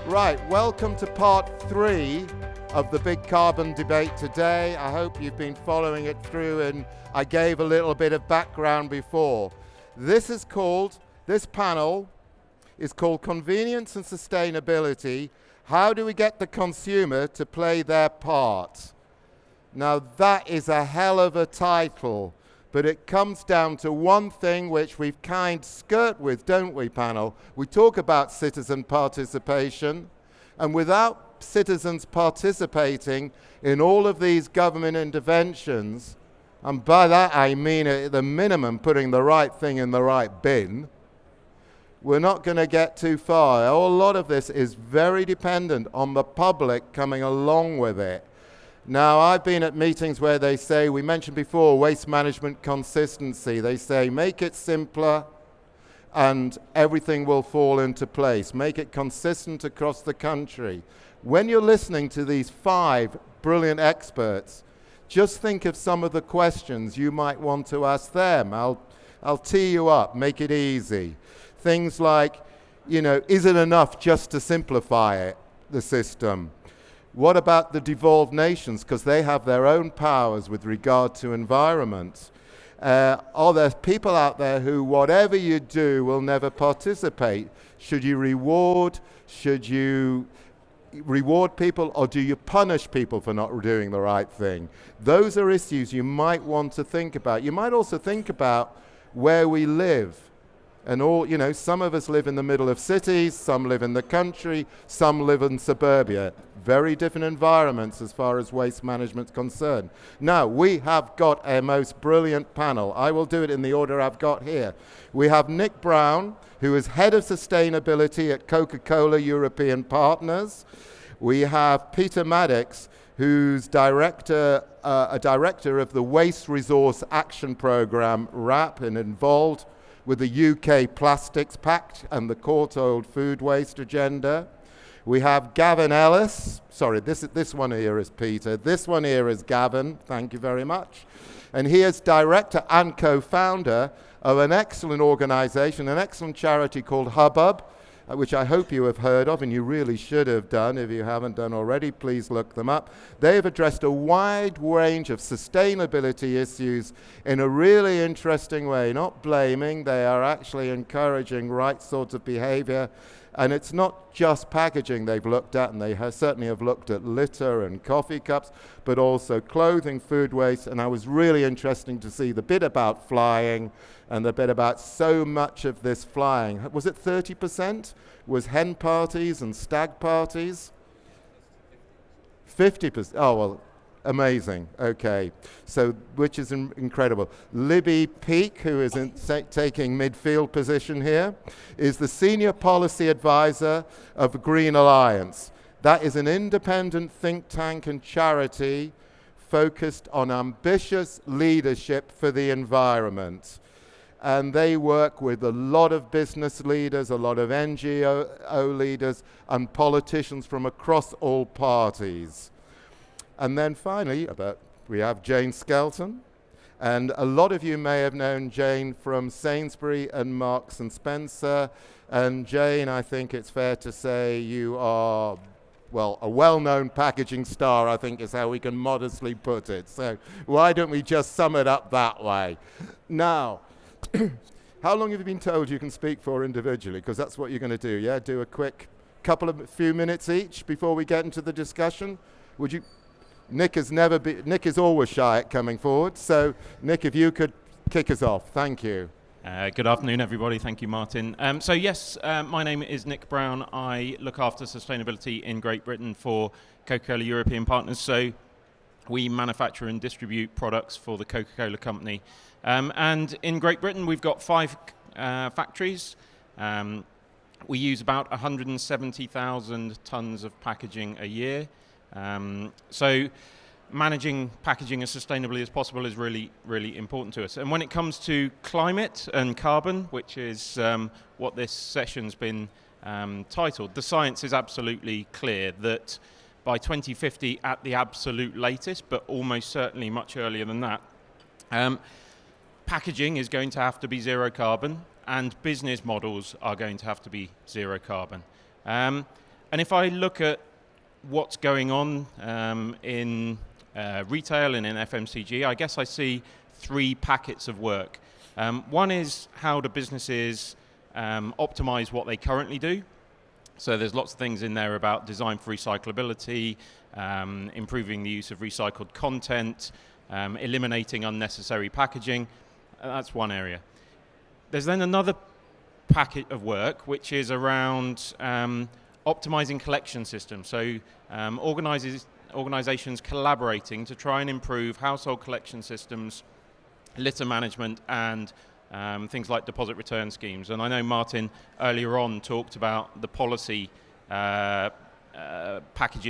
Right, welcome to part 3 of the big carbon debate today. I hope you've been following it through, and I gave a little bit of background before. This panel is called Convenience and Sustainability. How do we get the consumer to play their part? Now that is a hell of a title, but it comes down to one thing which we've kind skirt with, don't we, panel? We talk about citizen participation, and without citizens participating in all of these government interventions, and by that I mean at the minimum putting the right thing in the right bin, we're not going to get too far. A lot of this is very dependent on the public coming along with it. Now, I've been at meetings where they say, we mentioned before, waste management consistency. They say, make it simpler and everything will fall into place. Make it consistent across the country. When you're listening to these 5 brilliant experts, just think of some of the questions you might want to ask them. I'll tee you up, make it easy. Things like, is it enough just to simplify it, the system? What about the devolved nations? Because they have their own powers with regard to environment. Are there people out there who, whatever you do, will never participate? Should you reward people, or do you punish people for not doing the right thing? Those are issues you might want to think about. You might also think about where we live. And some of us live in the middle of cities, some live in the country, some live in suburbia. Very different environments as far as waste management is concerned. Now, we have got a most brilliant panel. I will do it in the order I've got here. We have Nick Brown, who is Head of Sustainability at Coca-Cola European Partners. We have Peter Maddox, who's a director of the Waste Resource Action Programme, WRAP, and involved with the UK Plastics Pact and the court-old food waste agenda. We have Gavin Ellis. Sorry, this one here is Peter. This one here is Gavin. Thank you very much. And he is director and co-founder of an excellent organization, an excellent charity called Hubbub, which I hope you have heard of, and you really should have done. If you haven't done already, please look them up. They have addressed a wide range of sustainability issues in a really interesting way, not blaming. They are actually encouraging right sorts of behavior. And it's not just packaging they've looked at, and they certainly have looked at litter and coffee cups, but also clothing, food waste. And I was really interesting to see the bit about flying and the bit about so much of this flying. Was it 30%? Was hen parties and stag parties? 50%. Oh, well, amazing. Okay. So, which is incredible. Libby Peake, who is taking midfield position here, is the Senior Policy Advisor of Green Alliance. That is an independent think tank and charity focused on ambitious leadership for the environment. And they work with a lot of business leaders, a lot of NGO leaders, and politicians from across all parties. And then finally, we have Jane Skelton. And a lot of you may have known Jane from Sainsbury and Marks and Spencer. And Jane, I think it's fair to say you are, well, a well-known packaging star, I think is how we can modestly put it. So why don't we just sum it up that way? Now, how long have you been told you can speak for individually? Because that's what you're going to do, yeah? Do a quick few minutes each before we get into the discussion. Would you? Nick is always shy at coming forward. So, Nick, if you could kick us off. Thank you. Good afternoon, everybody. Thank you, Martin. My name is Nick Brown. I look after sustainability in Great Britain for Coca-Cola European Partners. So we manufacture and distribute products for the Coca-Cola company. And in Great Britain, we've got 5 factories. We use about 170,000 tons of packaging a year. So managing packaging as sustainably as possible is really, really important to us. And when it comes to climate and carbon, which is what this session's been titled, the science is absolutely clear that by 2050 at the absolute latest, but almost certainly much earlier than that, packaging is going to have to be zero carbon, and business models are going to have to be zero carbon. And if I look at what's going on in retail and in FMCG, I guess I see 3 packets of work. One is how do businesses optimize what they currently do. So there's lots of things in there about design for recyclability, improving the use of recycled content, eliminating unnecessary packaging. That's one area. There's then another packet of work which is around optimizing collection systems. So organizations collaborating to try and improve household collection systems, litter management, and things like deposit return schemes. And I know Martin earlier on talked about the policy packages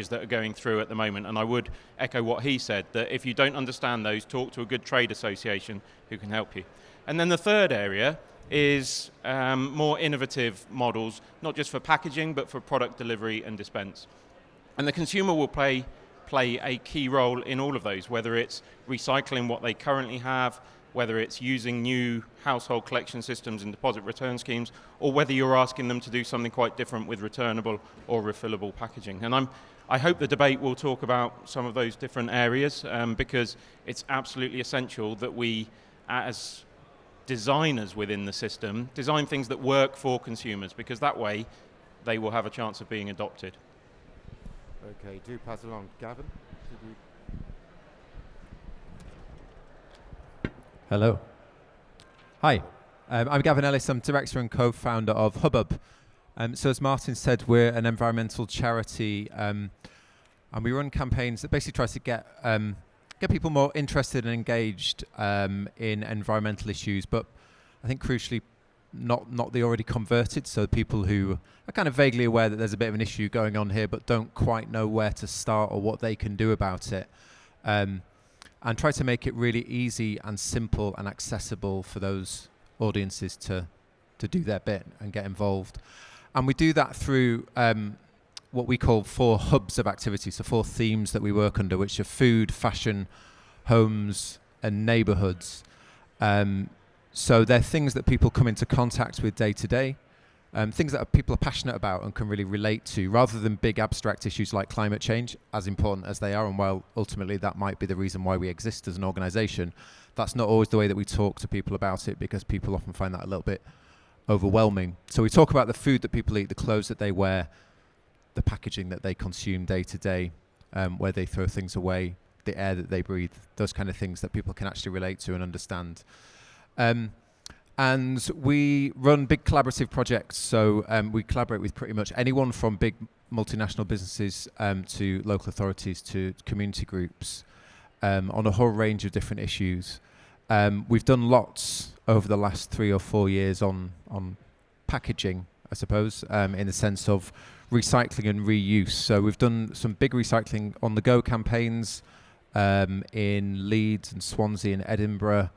that are going through at the moment, and I would echo what he said, that if you don't understand those, talk to a good trade association who can help you. And then the third area is more innovative models, not just for packaging, but for product delivery and dispense. And the consumer will play a key role in all of those, whether it's recycling what they currently have, whether it's using new household collection systems and deposit return schemes, or whether you're asking them to do something quite different with returnable or refillable packaging. And I hope the debate will talk about some of those different areas, because it's absolutely essential that we, as designers within the system, design things that work for consumers, because that way they will have a chance of being adopted. Okay, do pass along. Gavin? Hello. Hi, I'm Gavin Ellis. I'm director and co-founder of Hubbub. So as Martin said, we're an environmental charity, and we run campaigns that basically tries to get people more interested and engaged in environmental issues, but I think crucially not the already converted, so people who are kind of vaguely aware that there's a bit of an issue going on here but don't quite know where to start or what they can do about it. And try to make it really easy and simple and accessible for those audiences to do their bit and get involved. And we do that through what we call 4 hubs of activity, so 4 themes that we work under, which are food, fashion, homes, and neighbourhoods. So they're things that people come into contact with day to day, things that people are passionate about and can really relate to, rather than big abstract issues like climate change, as important as they are. And while ultimately that might be the reason why we exist as an organisation, that's not always the way that we talk to people about it, because people often find that a little bit overwhelming. So we talk about the food that people eat, the clothes that they wear, the packaging that they consume day to day, where they throw things away, the air that they breathe, those kind of things that people can actually relate to and understand. And we run big collaborative projects, so we collaborate with pretty much anyone from big multinational businesses to local authorities to community groups on a whole range of different issues. We've done lots over the last 3 or 4 years on packaging, I suppose, in the sense of recycling and reuse. So we've done some big recycling on the go campaigns in Leeds and Swansea and Edinburgh,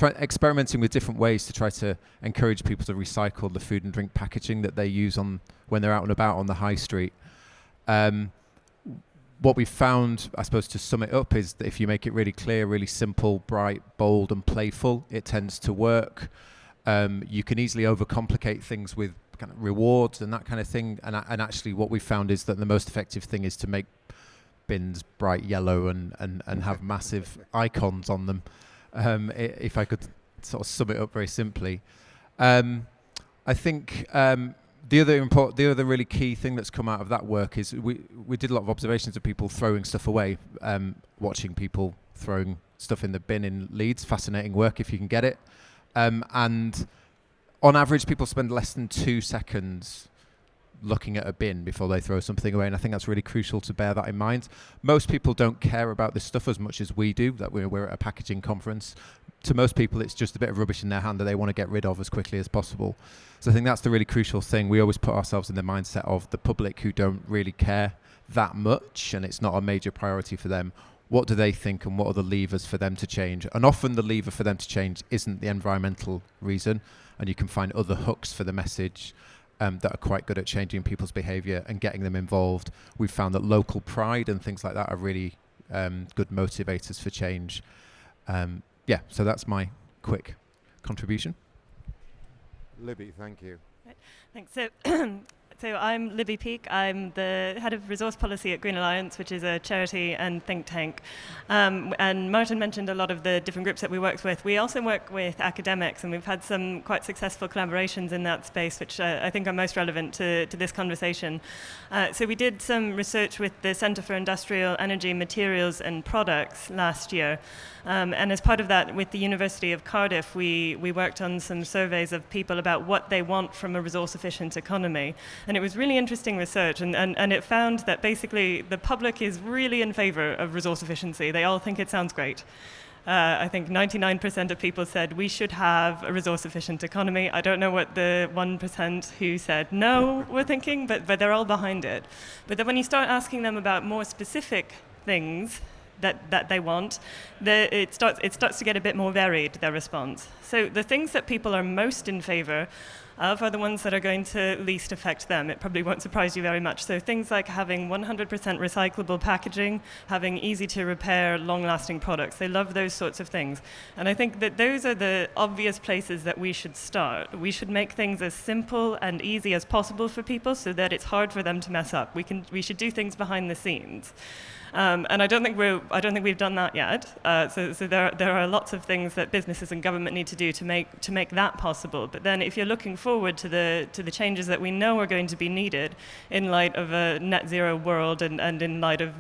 experimenting with different ways to try to encourage people to recycle the food and drink packaging that they use when they're out and about on the high street. What we've found, I suppose, to sum it up, is that if you make it really clear, really simple, bright, bold and playful, it tends to work. You can easily overcomplicate things with kind of rewards and that kind of thing. And actually what we found is that the most effective thing is to make bins bright yellow and have massive icons on them. If I could sort of sum it up very simply. I think the other really key thing that's come out of that work is we did a lot of observations of people throwing stuff away, watching people throwing stuff in the bin in Leeds. Fascinating work if you can get it. And on average, people spend less than 2 seconds looking at a bin before they throw something away, and I think that's really crucial to bear that in mind. Most people don't care about this stuff as much as we do, that we're at a packaging conference. To most people, it's just a bit of rubbish in their hand that they want to get rid of as quickly as possible. So I think that's the really crucial thing. We always put ourselves in the mindset of the public who don't really care that much, and it's not a major priority for them. What do they think, and what are the levers for them to change? And often the lever for them to change isn't the environmental reason, and you can find other hooks for the message that are quite good at changing people's behaviour and getting them involved. We've found that local pride and things like that are really good motivators for change. So that's my quick contribution. Libby, thank you. Right. Thanks. So So I'm Libby Peake. I'm the head of resource policy at Green Alliance, which is a charity and think tank. And Martin mentioned a lot of the different groups that we worked with. We also work with academics, and we've had some quite successful collaborations in that space, which I think are most relevant to this conversation. So we did some research with the Centre for Industrial Energy Materials and Products last year. And as part of that, with the University of Cardiff, we worked on some surveys of people about what they want from a resource-efficient economy. And it was really interesting research, and it found that basically the public is really in favor of resource efficiency. They all think it sounds great. I think 99% of people said we should have a resource-efficient economy. I don't know what the 1% who said no were thinking, but they're all behind it. But then when you start asking them about more specific things that they want, it starts to get a bit more varied, their response. So the things that people are most in favor of are the ones that are going to least affect them. It probably won't surprise you very much. So things like having 100% recyclable packaging, having easy to repair, long-lasting products. They love those sorts of things. And I think that those are the obvious places that we should start. We should make things as simple and easy as possible for people so that it's hard for them to mess up. We should do things behind the scenes. And I don't think we've done that yet. So there are lots of things that businesses and government need to do to make that possible. But then, if you're looking forward to the changes that we know are going to be needed in light of a net zero world and in light of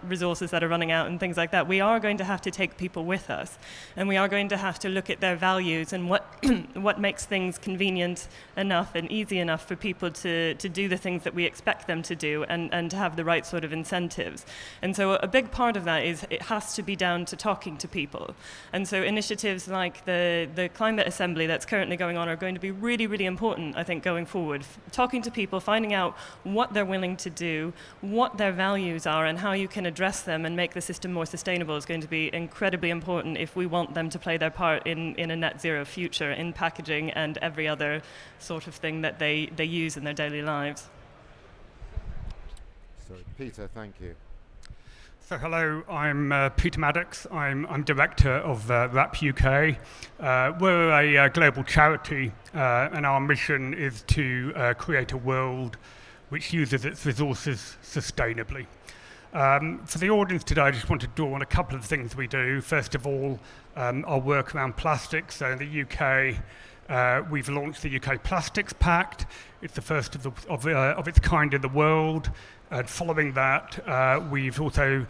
resources that are running out and things like that, we are going to have to take people with us, and we are going to have to look at their values and what makes things convenient enough and easy enough for people to do the things that we expect them to do and to have the right sort of incentives. And so a big part of that is it has to be down to talking to people. And so initiatives like the Climate Assembly that's currently going on are going to be really, really important, I think, going forward. Talking to people, finding out what they're willing to do, what their values are, and how you can address them and make the system more sustainable is going to be incredibly important if we want them to play their part in a net zero future, in packaging and every other sort of thing that they use in their daily lives. So, Peter, thank you. So hello, I'm Peter Maddox. I'm director of RAP UK. We're a global charity, and our mission is to create a world which uses its resources sustainably. For the audience today, I just want to draw on a couple of things we do. First of all, our work around plastics. So in the UK, we've launched the UK Plastics Pact. It's the first of its kind in the world. And following that, we've also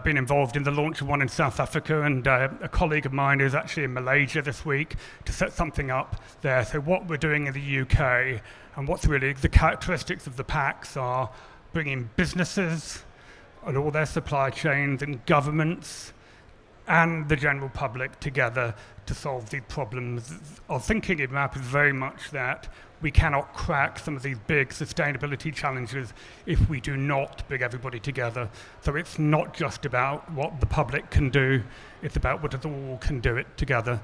been involved in the launch of one in South Africa, and a colleague of mine is actually in Malaysia this week to set something up there. So what we're doing in the UK and what's really the characteristics of the pacts are bringing businesses and all their supply chains and governments and the general public together to solve these problems. Our thinking in RAP is very much that we cannot crack some of these big sustainability challenges if we do not bring everybody together. So it's not just about what the public can do, it's about what us all can do it together.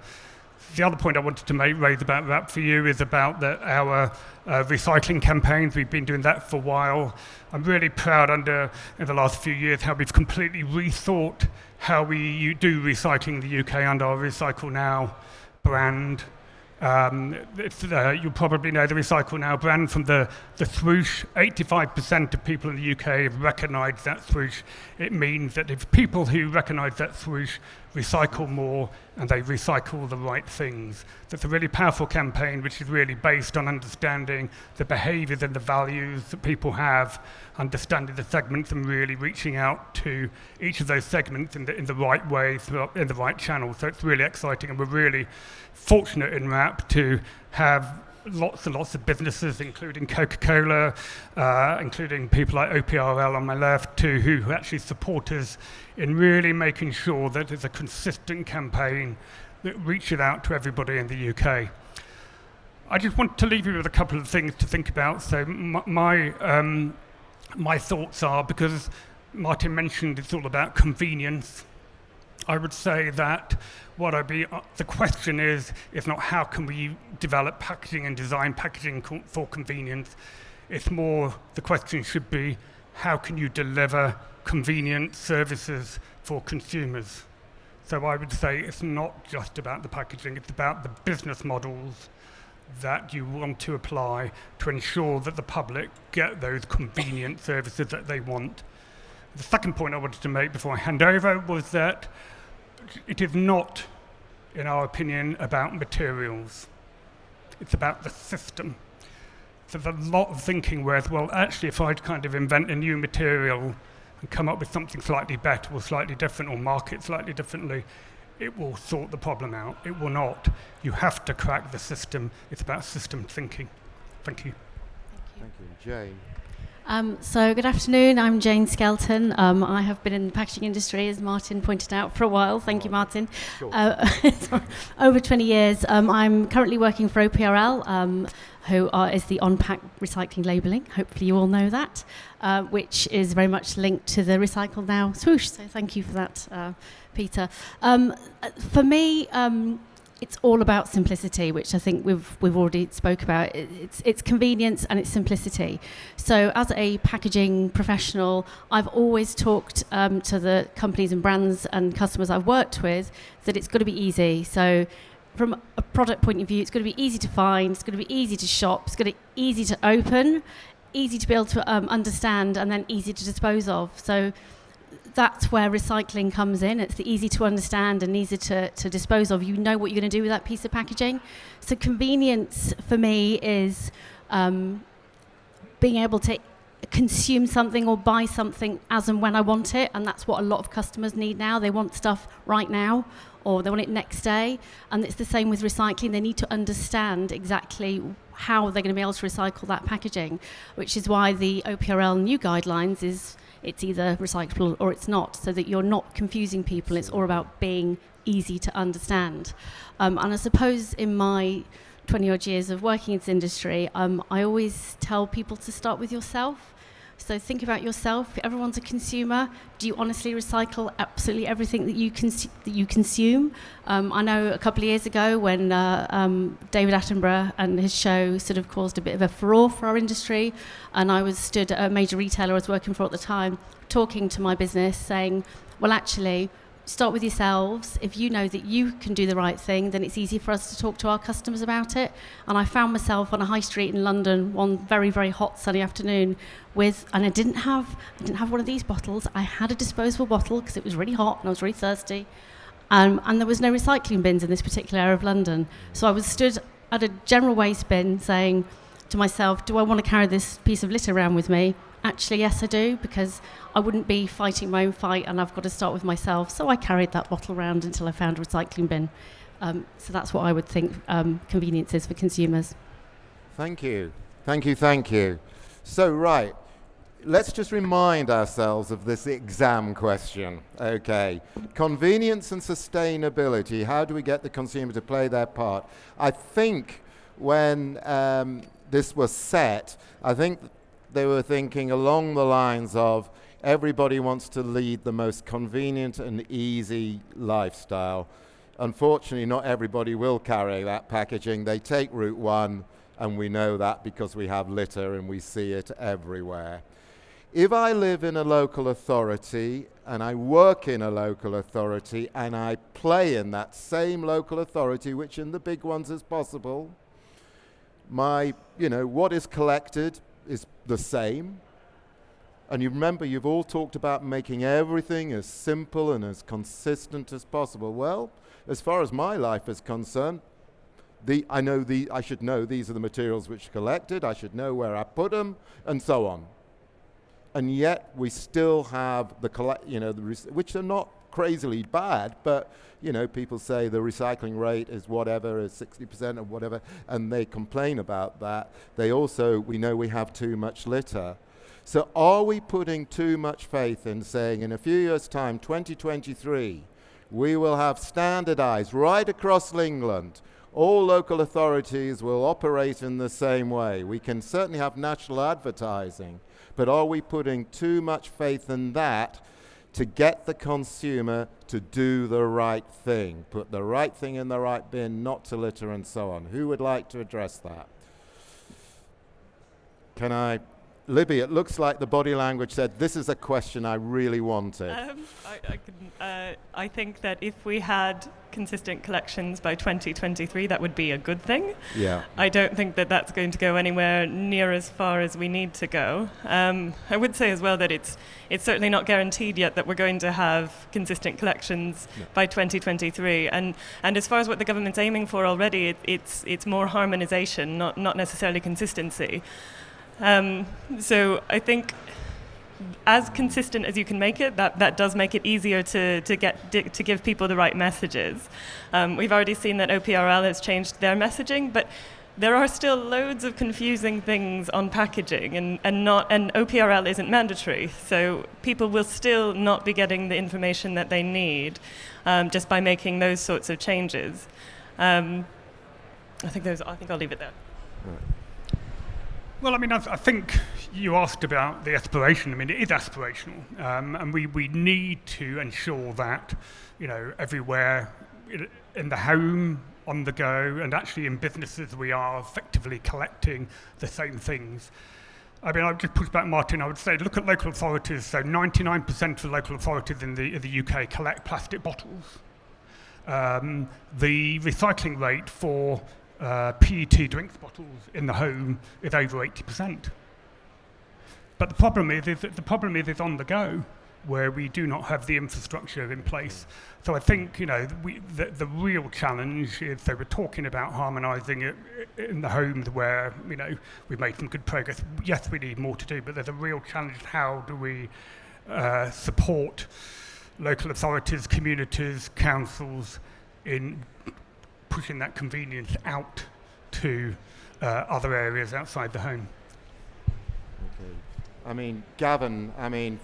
The other point I wanted to raise about RAP for you is about our recycling campaigns. We've been doing that for a while. I'm really proud in the last few years how we've completely rethought how we do recycling in the UK under our Recycle Now brand. You probably know the Recycle Now brand from the swoosh. 85% of people in the UK have recognised that swoosh. It means that if people who recognise that swoosh recycle more and they recycle the right things. So it's a really powerful campaign which is really based on understanding the behaviours and the values that people have, understanding the segments and really reaching out to each of those segments in the right way, in the right channel. So it's really exciting, and we're really fortunate in RAP to have lots and lots of businesses, including Coca-Cola, including people like OPRL on my left, too, who actually support us in really making sure that there's a consistent campaign that reaches out to everybody in the UK. I just want to leave you with a couple of things to think about. So my thoughts are, because Martin mentioned it's all about convenience, I would say that the question is not how can we develop packaging and design packaging for convenience. It's more, the question should be, how can you deliver convenient services for consumers? So I would say it's not just about the packaging, it's about the business models that you want to apply to ensure that the public get those convenient services that they want. The second point I wanted to make before I hand over was that it is not, in our opinion, about materials. It's about the system. So there's a lot of thinking whereas, well, actually, if I'd kind of invent a new material and come up with something slightly better or slightly different or market slightly differently, it will sort the problem out. It will not. You have to crack the system. It's about system thinking. Thank you. Thank you. Jane. So good afternoon, I'm Jane Skelton. I have been in the packaging industry, as Martin pointed out, for a while. Thank you, Martin. Sure. Over 20 years. I'm currently working for OPRL, who is the on-pack recycling labelling. Hopefully you all know that, which is very much linked to the Recycle Now swoosh. So thank you for that, Peter. For me, it's all about simplicity, which I think we've already spoke about. It's convenience and it's simplicity. So as a packaging professional, I've always talked to the companies and brands and customers I've worked with that it's got to be easy. So from a product point of view, it's got to be easy to find, it's got to be easy to shop, it's got to be easy to open, easy to be able to understand, and then easy to dispose of. So that's where recycling comes in. It's the easy to understand and easy to dispose of. You know what you're going to do with that piece of packaging. So convenience for me is being able to consume something or buy something as and when I want it, and that's what a lot of customers need now. They want stuff right now or they want it next day, and it's the same with recycling. They need to understand exactly how they're going to be able to recycle that packaging, which is why the OPRL new guidelines is it's either recyclable or it's not, so that you're not confusing people. It's all about being easy to understand. And I suppose in my 20-odd years of working in this industry, I always tell people to start with yourself. So think about yourself. Everyone's a consumer. Do you honestly recycle absolutely everything that you consume? I know a couple of years ago when David Attenborough and his show sort of caused a bit of a furore for our industry, and I was stood at a major retailer I was working for at the time, talking to my business, saying, well, actually, start with yourselves. If you know that you can do the right thing, then it's easy for us to talk to our customers about it. And I found myself on a high street in London one very, very hot sunny afternoon and I didn't have one of these bottles. I had a disposable bottle because it was really hot and I was really thirsty. And there was no recycling bins in this particular area of London. So I was stood at a general waste bin saying to myself, do I want to carry this piece of litter around with me? Actually, yes, I do, because I wouldn't be fighting my own fight and I've got to start with myself. So I carried that bottle around until I found a recycling bin. So that's what I would think convenience is for consumers. Thank you. Thank you, thank you. So, right, let's just remind ourselves of this exam question. Okay, convenience and sustainability. How do we get the consumer to play their part? I think when this was set, I think they were thinking along the lines of everybody wants to lead the most convenient and easy lifestyle. Unfortunately, not everybody will carry that packaging. They take Route 1, and we know that because we have litter and we see it everywhere. If I live in a local authority and I work in a local authority and I play in that same local authority, which in the big ones is possible, what is collected is the same. And you remember, you've all talked about making everything as simple and as consistent as possible. Well, as far as my life is concerned, I should know these are the materials which are collected, I should know where I put them, and so on. And yet we still have which are not crazily bad, but people say the recycling rate is whatever, is 60% or whatever, and they complain about that. We know we have too much litter. So are we putting too much faith in saying in a few years' time, 2023, we will have standardized right across England, all local authorities will operate in the same way. We can certainly have national advertising, but are we putting too much faith in that to get the consumer to do the right thing, put the right thing in the right bin, not to litter and so on? Who would like to address that? Can I Libby, it looks like the body language said, this is a question I really wanted. I think that if we had consistent collections by 2023, that would be a good thing. Yeah. I don't think that that's going to go anywhere near as far as we need to go. I would say as well that it's certainly not guaranteed yet that we're going to have consistent collections by 2023. And as far as what the government's aiming for already, it's more harmonisation, not necessarily consistency. So I think as consistent as you can make it, that does make it easier to give people the right messages. We've already seen that OPRL has changed their messaging, but there are still loads of confusing things on packaging, and OPRL isn't mandatory, so people will still not be getting the information that they need just by making those sorts of changes. I think I'll leave it there. Right. Well, I mean, I think you asked about the aspiration. I mean, it is aspirational, and we need to ensure that, everywhere in the home, on the go, and actually in businesses we are effectively collecting the same things. I mean, I would just push back, Martin. I would say look at local authorities. So 99% of local authorities in the UK collect plastic bottles. The recycling rate for PET drinks bottles in the home is over 80%. But the problem is on the go, where we do not have the infrastructure in place. So I think the real challenge is, so we're talking about harmonising it in the homes where we've made some good progress. Yes, we need more to do, but there's a real challenge. How do we support local authorities, communities, councils in pushing that convenience out to other areas outside the home? Okay. I mean, Gavin,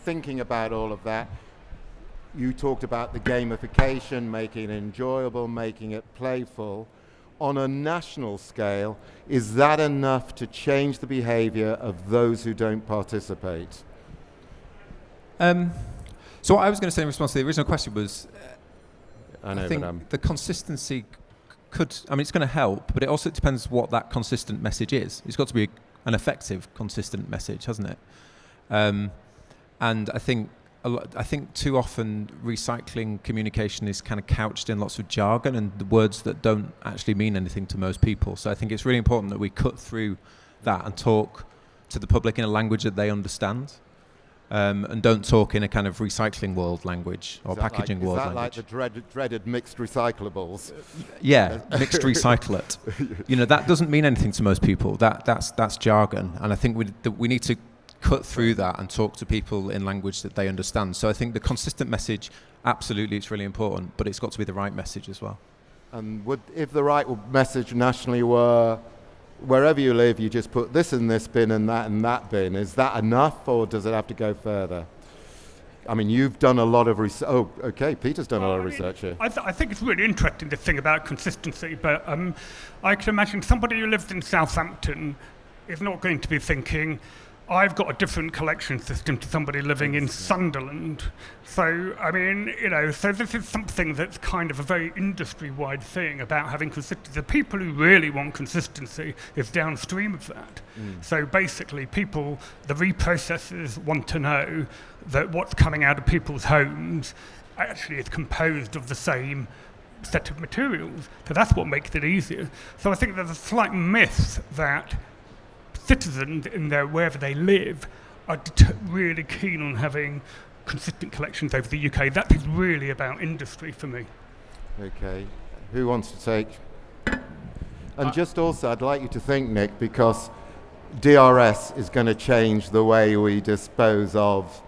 thinking about all of that, you talked about the gamification, making it enjoyable, making it playful. On a national scale, is that enough to change the behaviour of those who don't participate? So what I was going to say in response to the original question was, I think the consistency it's going to help, but it also depends what that consistent message is. It's got to be an effective, consistent message, hasn't it? And I think too often recycling communication is kind of couched in lots of jargon and the words that don't actually mean anything to most people. So I think it's really important that we cut through that and talk to the public in a language that they understand. And don't talk in a kind of recycling world language or packaging world language. Is that like the dreaded mixed recyclables? Yeah, mixed recyclate. That doesn't mean anything to most people. That's jargon, and I think we need to cut through that and talk to people in language that they understand. So I think the consistent message, absolutely, it's really important, but it's got to be the right message as well. And if the right message nationally were, wherever you live, you just put this in this bin and that bin. Is that enough, or does it have to go further? I mean, you've done a lot of research. Oh, okay, Peter's done a lot of research here. I think it's really interesting, this thing about consistency, but I can imagine somebody who lives in Southampton is not going to be thinking, I've got a different collection system to somebody living in Sunderland. So, so this is something that's kind of a very industry-wide thing about having consistency. The people who really want consistency is downstream of that. So basically the reprocessors want to know that what's coming out of people's homes actually is composed of the same set of materials. So that's what makes it easier. So I think there's a slight myth that citizens wherever they live are really keen on having consistent collections over the UK. That is really about industry for me. Okay, who wants to take? And just also, I'd like you to think, Nick, because DRS is going to change the way we dispose of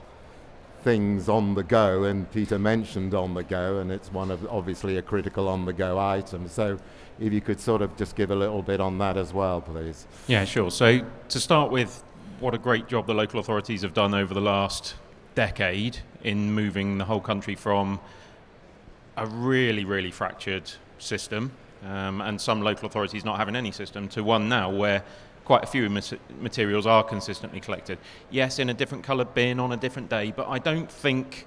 things on the go, and Peter mentioned on the go, and it's obviously a critical on the go item. So if you could sort of just give a little bit on that as well, please. Yeah, sure. So to start with, what a great job the local authorities have done over the last decade in moving the whole country from a really, really fractured system, and some local authorities not having any system, to one now where quite a few materials are consistently collected. Yes, in a different coloured bin on a different day, but I don't think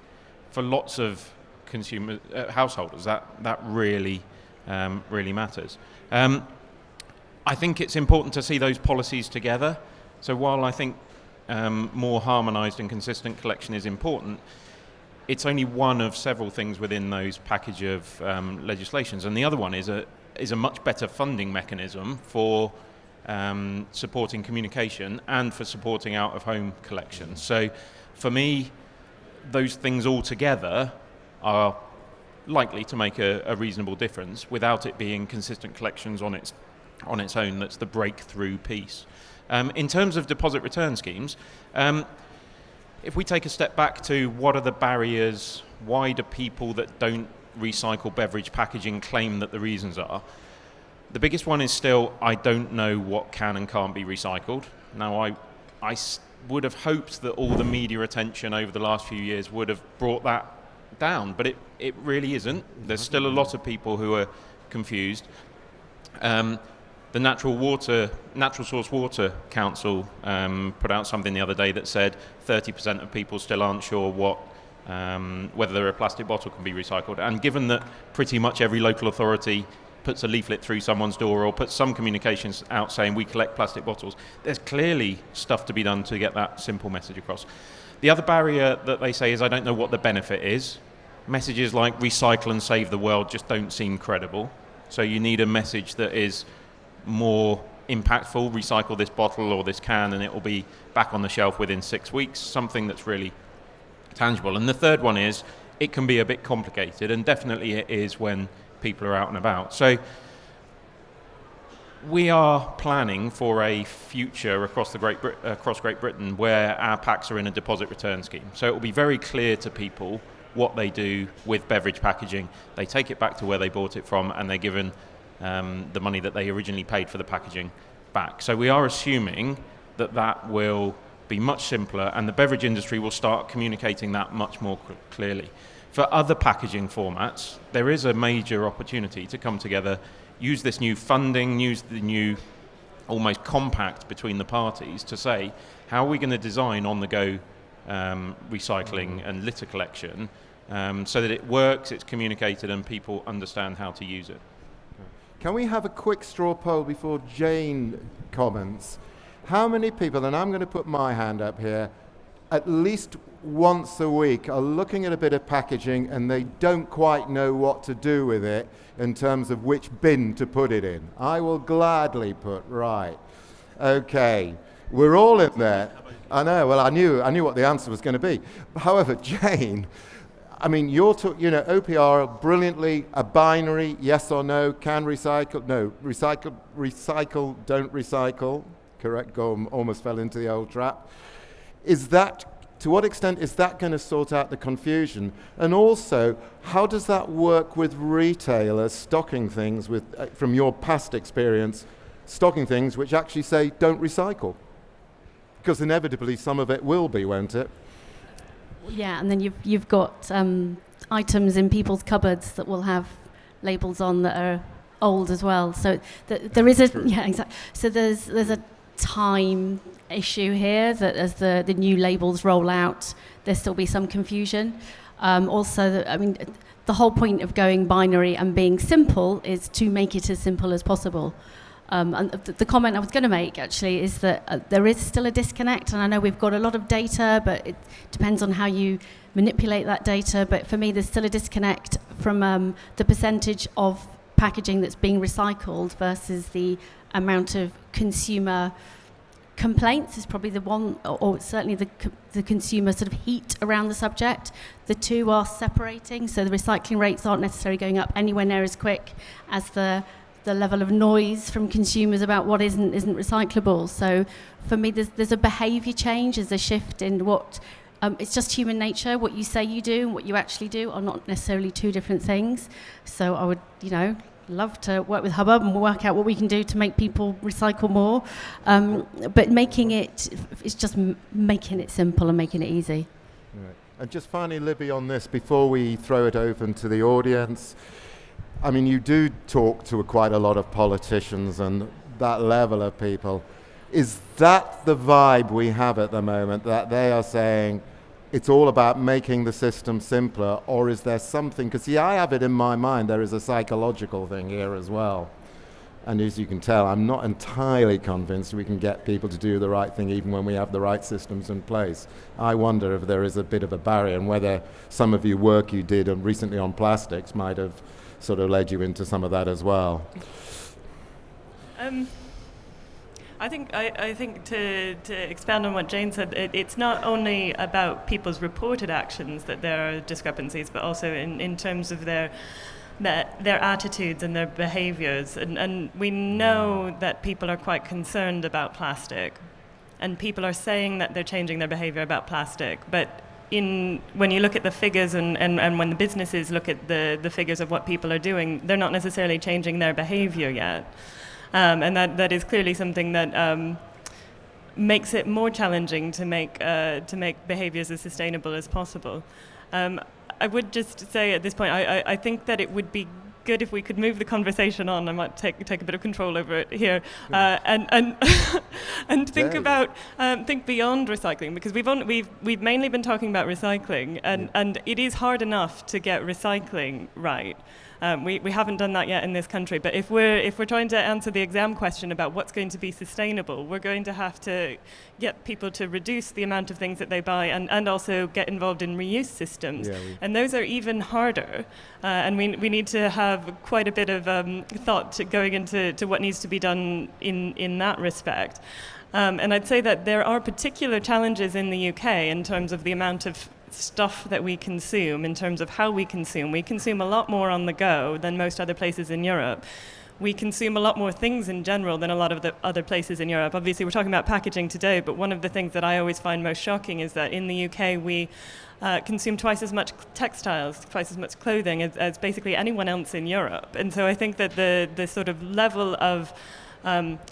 for lots of consumer householders that really matters. I think it's important to see those policies together. So while I think more harmonised and consistent collection is important, it's only one of several things within those package of legislations. And the other one is a much better funding mechanism for supporting communication and for supporting out-of-home collection. So for me, those things all together are likely to make a reasonable difference without it being consistent collections on its own. That's the breakthrough piece. In terms of deposit return schemes, if we take a step back to what are the barriers, why do people that don't recycle beverage packaging claim that the reasons are? The biggest one is still, I don't know what can and can't be recycled. Now, I would have hoped that all the media attention over the last few years would have brought that down, but it really isn't. There's still a lot of people who are confused. The Natural Source Water Council put out something the other day that said 30% of people still aren't sure whether a plastic bottle can be recycled. And given that pretty much every local authority puts a leaflet through someone's door or puts some communications out saying we collect plastic bottles, there's clearly stuff to be done to get that simple message across. The other barrier that they say is I don't know what the benefit is. Messages like recycle and save the world just don't seem credible. So you need a message that is more impactful. Recycle this bottle or this can and it will be back on the shelf within 6 weeks, something that's really tangible. And the third one is it can be a bit complicated, and definitely it is when people are out and about. So we are planning for a future across Great Britain where our packs are in a deposit return scheme. So it will be very clear to people what they do with beverage packaging. They take it back to where they bought it from and they're given the money that they originally paid for the packaging back. So we are assuming that will be much simpler and the beverage industry will start communicating that much more clearly. For other packaging formats, there is a major opportunity to come together, use this new funding, use the new almost compact between the parties to say, how are we going to design on-the-go recycling and litter collection so that it works, it's communicated, and people understand how to use it. Can we have a quick straw poll before Jane comments? How many people, and I'm going to put my hand up here, at least once a week are looking at a bit of packaging and they don't quite know what to do with it in terms of which bin to put it in? I will gladly put right. Okay, we're all in there. I know, well, I knew what the answer was going to be. However, Jane, I mean, OPRL brilliantly, a binary, yes or no, can recycle, no, recycle, don't recycle, correct, almost fell into the old trap. To what extent is that going to sort out the confusion? And also, how does that work with retailers stocking things with, from your past experience, stocking things which actually say don't recycle? Because inevitably some of it will be, won't it? Yeah, and then you've got items in people's cupboards that will have labels on that are old as well. So there is yeah, exactly. So there's a time issue here that as the new labels roll out, there'll still be some confusion. Also, the whole point of going binary and being simple is to make it as simple as possible. And the comment I was going to make, actually, is that there is still a disconnect, and I know we've got a lot of data, but it depends on how you manipulate that data. But for me, there's still a disconnect from the percentage of packaging that's being recycled versus the amount of consumer complaints is probably the one, or certainly the consumer sort of heat around the subject. The two are separating, so the recycling rates aren't necessarily going up anywhere near as quick as the level of noise from consumers about what isn't recyclable. So for me, there's a behaviour change, there's a shift in what, it's just human nature. What you say you do and what you actually do are not necessarily two different things. So I would, love to work with Hubbub and work out what we can do to make people recycle more. But it's just making it simple and making it easy. Right. And just finally, Libby, on this, before we throw it open to the audience, I mean, you do talk to quite a lot of politicians and that level of people. Is that the vibe we have at the moment, that they are saying it's all about making the system simpler, or is there something, because I have it in my mind, there is a psychological thing here as well. And as you can tell, I'm not entirely convinced we can get people to do the right thing even when we have the right systems in place. I wonder if there is a bit of a barrier, and whether some of your work you did recently on plastics might have sort of led you into some of that as well. I think to expand on what Jane said, it's not only about people's reported actions that there are discrepancies, but also in terms of their attitudes and their behaviors. And we know that people are quite concerned about plastic, and people are saying that they're changing their behavior about plastic, but when you look at the figures and when the businesses look at the figures of what people are doing, they're not necessarily changing their behavior yet. And that is clearly something that makes it more challenging to make behaviors as sustainable as possible. I would just say at this point, I think that it would be good if we could move the conversation on. I might take a bit of control over it here, and think think beyond recycling, because we've mainly been talking about recycling, and it is hard enough to get recycling right. We haven't done that yet in this country, but if we're trying to answer the exam question about what's going to be sustainable, we're going to have to get people to reduce the amount of things that they buy, and also get involved in reuse systems. And those are even harder, and we need to have quite a bit of thought going into what needs to be done in that respect. And I'd say that there are particular challenges in the UK in terms of the amount of stuff that we consume, in terms of how we consume. We consume a lot more on the go than most other places in Europe. We consume a lot more things in general than a lot of the other places in Europe. Obviously, we're talking about packaging today, but one of the things that I always find most shocking is that in the UK, we consume twice as much textiles, twice as much clothing as basically anyone else in Europe. And so I think that the sort of level of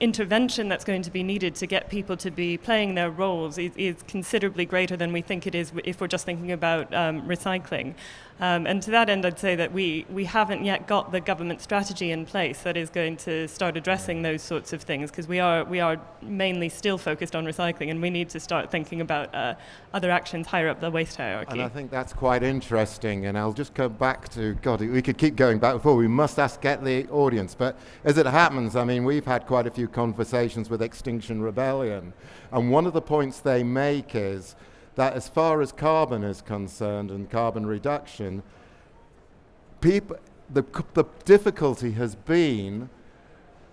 intervention that's going to be needed to get people to be playing their roles is considerably greater than we think it is if we're just thinking about recycling. And to that end, I'd say that we haven't yet got the government strategy in place that is going to start addressing those sorts of things, because we are mainly still focused on recycling, and we need to start thinking about other actions higher up the waste hierarchy. And I think that's quite interesting, and I'll just go back to, God, we could keep going back before. We must get the audience, but as it happens, I mean, we've had quite a few conversations with Extinction Rebellion, and one of the points they make is that as far as carbon is concerned and carbon reduction, the difficulty has been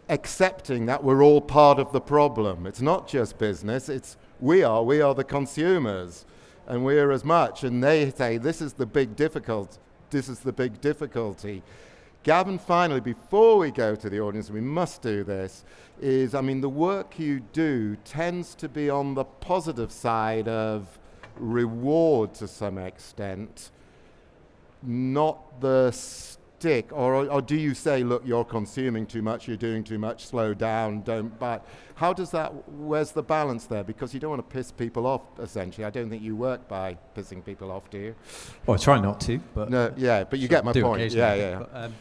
accepting that we're all part of the problem. It's not just business, it's we are the consumers, and we're as much, and they say this is the big difficulty. Gavin, finally, before we go to the audience, we must do this, is, I mean, the work you do tends to be on the positive side of reward to some extent, not the stick, or do you say, look, you're consuming too much, you're doing too much, slow down, don't buy? How does that, where's the balance there? Because you don't want to piss people off, essentially. I don't think you work by pissing people off, do you? Well, I try not to, but... No, yeah, but you get my point. Yeah. But,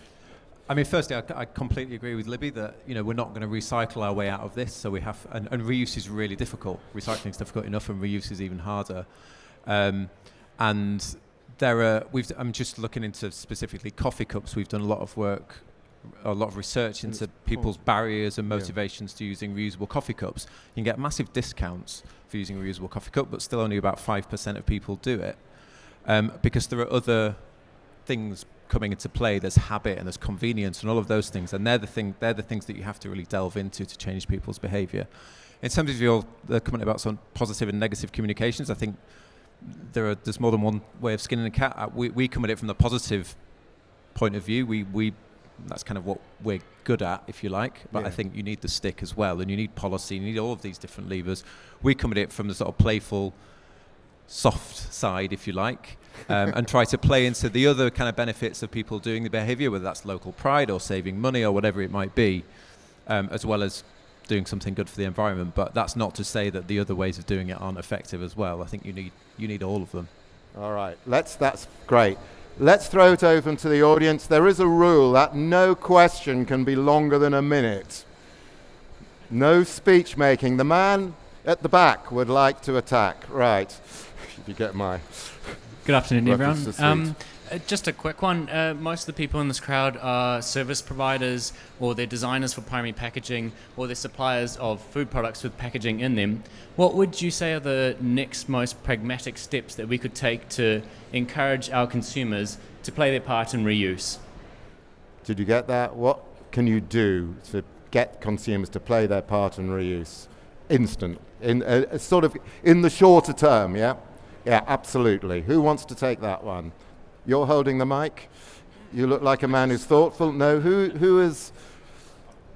I mean, firstly, I completely agree with Libby that, you know, we're not going to recycle our way out of this, so we have, and reuse is really difficult. Recycling is difficult enough, and reuse is even harder. And there are, I'm just looking into specifically coffee cups. We've done a lot of work, a lot of research into people's barriers and motivations to using reusable coffee cups. You can get massive discounts for using a reusable coffee cup, but still only about 5% of people do it, because there are other things coming into play. There's habit and there's convenience and all of those things, and they're the things that you have to really delve into to change people's behaviour. In terms of your comment about some positive and negative communications, I think there's more than one way of skinning a cat. We come at it from the positive point of view. We that's kind of what we're good at, if you like. But I think you need the stick as well, and you need policy. You need all of these different levers. We come at it from the sort of playful, soft side, if you like, and try to play into the other kind of benefits of people doing the behaviour, whether that's local pride or saving money or whatever it might be, as well as doing something good for the environment. But that's not to say that the other ways of doing it aren't effective as well. I think you need all of them. All right, that's great. Let's throw it open to the audience. There is a rule that no question can be longer than a minute. No speech making. The man at the back would like to attack. Right. If you get my... Good afternoon, everyone. Just a quick one. Most of the people in this crowd are service providers, or they're designers for primary packaging, or they're suppliers of food products with packaging in them. What would you say are the next most pragmatic steps that we could take to encourage our consumers to play their part in reuse? Did you get that? What can you do to get consumers to play their part in reuse? Instant, sort of in the shorter term, yeah? Yeah, absolutely. Who wants to take that one? You're holding the mic. You look like a man who's thoughtful. No, who is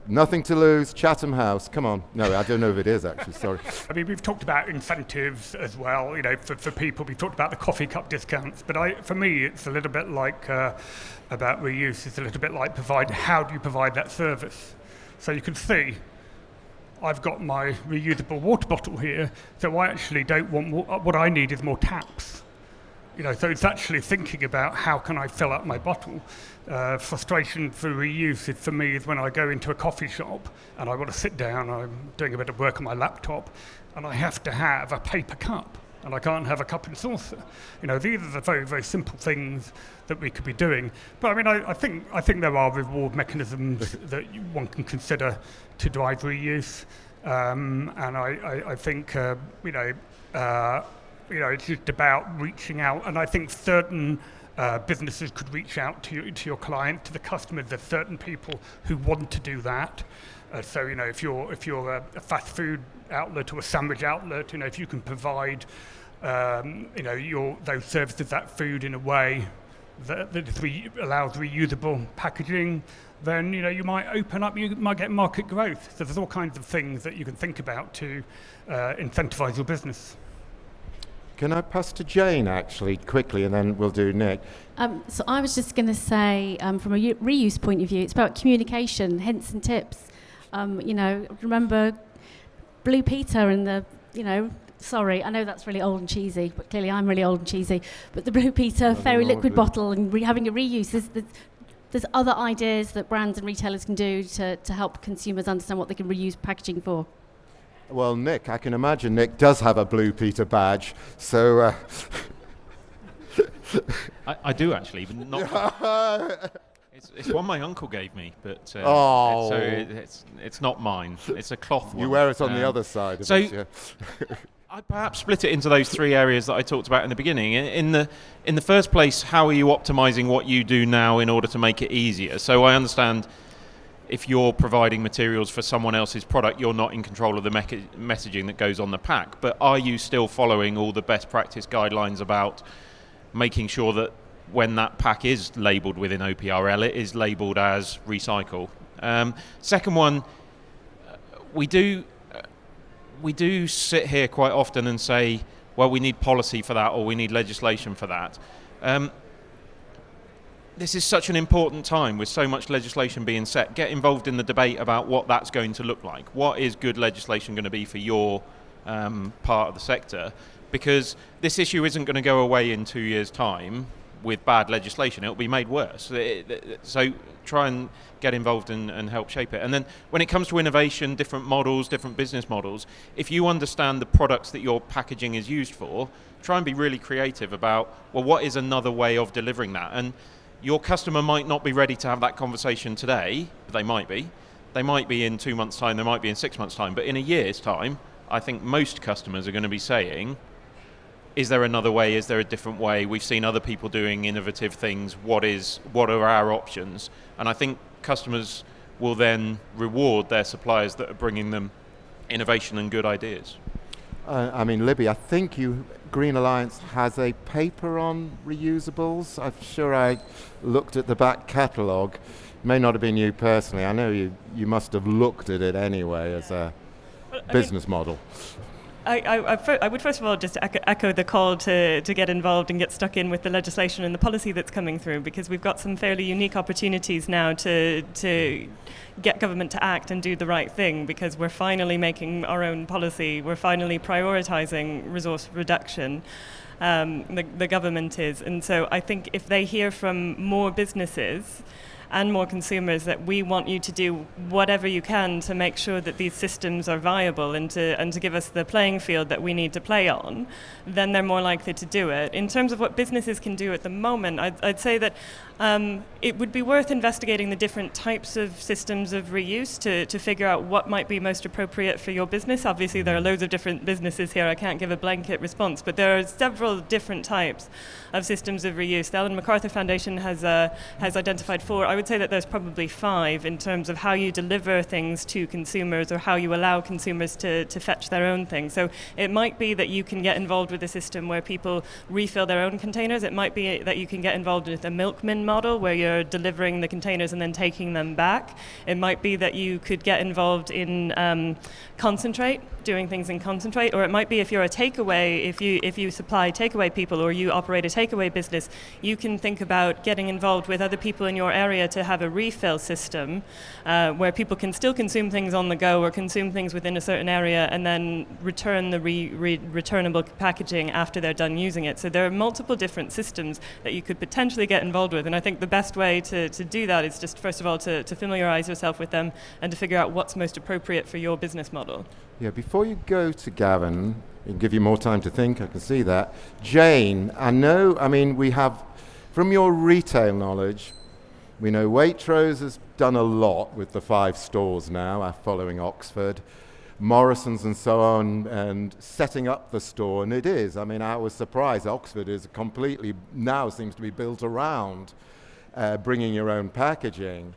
nothing to lose? Chatham House. Come on. No, I don't know if it is actually. Sorry. I mean, we've talked about incentives as well. You know, for people, we've talked about the coffee cup discounts. But for me, it's a little bit like about reuse. It's a little bit like how do you provide that service? So you can see, I've got my reusable water bottle here. So I actually don't want what I need is more taps. You know, so it's actually thinking about how can I fill up my bottle. Frustration for reuse for me is when I go into a coffee shop and I want to sit down, I'm doing a bit of work on my laptop, and I have to have a paper cup, and I can't have a cup and saucer. You know, these are the very, very simple things that we could be doing. But I mean, I think there are reward mechanisms that one can consider to drive reuse, and I think it's just about reaching out, and I think certain businesses could reach out to your client, to the customers. There's certain people who want to do that. So you know, if you're a fast food outlet or a sandwich outlet, you know, if you can provide those services, that food in a way that allows reusable packaging, then you know you might open up, you might get market growth. So there's all kinds of things that you can think about to incentivize your business. Can I pass to Jane, actually, quickly, and then we'll do Nick? So I was just going to say, from a reuse point of view, it's about communication, hints and tips. Remember Blue Peter and sorry, I know that's really old and cheesy, but clearly I'm really old and cheesy, but the Blue Peter fairy liquid bottle and having a reuse, there's other ideas that brands and retailers can do to help consumers understand what they can reuse packaging for. Well, Nick, I can imagine Nick does have a Blue Peter badge, so... I do actually, but not... It's one my uncle gave me, but it's not mine. It's a cloth one. You wear it on the other side of it, yeah. I'd perhaps split it into those three areas that I talked about in the beginning. In the first place, how are you optimizing what you do now in order to make it easier? So I understand if you're providing materials for someone else's product, you're not in control of the messaging that goes on the pack. But are you still following all the best practice guidelines about making sure that when that pack is labelled within OPRL, it is labelled as recycle? Second one, we do sit here quite often and say, well, we need policy for that or we need legislation for that. This is such an important time with so much legislation being set. Get involved in the debate about what that's going to look like. What is good legislation going to be for your part of the sector? Because this issue isn't going to go away in 2 years' time with bad legislation. It'll be made worse. So try and get involved and help shape it. And then when it comes to innovation, different models, different business models, if you understand the products that your packaging is used for, try and be really creative about, well, what is another way of delivering that? And your customer might not be ready to have that conversation today, but they might be. They might be in 2 months' time, they might be in 6 months' time, but in a year's time, I think most customers are going to be saying, is there another way? Is there a different way? We've seen other people doing innovative things. What are our options? And I think customers will then reward their suppliers that are bringing them innovation and good ideas. Libby, I think Green Alliance has a paper on reusables. I'm sure I looked at the back catalogue. It may not have been you personally. I know you must have looked at it anyway as a business model. I would first of all just echo the call to get involved and get stuck in with the legislation and the policy that's coming through, because we've got some fairly unique opportunities now to get government to act and do the right thing, because we're finally making our own policy. We're finally prioritising resource reduction. The government is. And so I think if they hear from more businesses and more consumers that we want you to do whatever you can to make sure that these systems are viable and to give us the playing field that we need to play on, then they're more likely to do it. In terms of what businesses can do at the moment, I'd say that it would be worth investigating the different types of systems of reuse to figure out what might be most appropriate for your business. Obviously, there are loads of different businesses here. I can't give a blanket response, but there are several different types of systems of reuse. The Ellen MacArthur Foundation has identified 4. I would say that there's probably 5 in terms of how you deliver things to consumers or how you allow consumers to fetch their own things. So it might be that you can get involved with a system where people refill their own containers. It might be that you can get involved with a milkman model where you're delivering the containers and then taking them back. It might be that you could get involved in concentrate, doing things in concentrate, or it might be if you're a takeaway, if you supply takeaway people or you operate a takeaway business, you can think about getting involved with other people in your area to have a refill system where people can still consume things on the go or consume things within a certain area and then return the returnable packaging after they're done using it. So there are multiple different systems that you could potentially get involved with, and I think the best way to do that is just first of all to familiarize yourself with them and to figure out what's most appropriate for your business model. Yeah, before you go to Gavin, and give you more time to think, I can see that. Jane, we have, from your retail knowledge, we know Waitrose has done a lot with the 5 stores now, following Oxford, Morrison's and so on, and setting up the store, and it is. I mean, I was surprised Oxford is completely, now seems to be built around bringing your own packaging.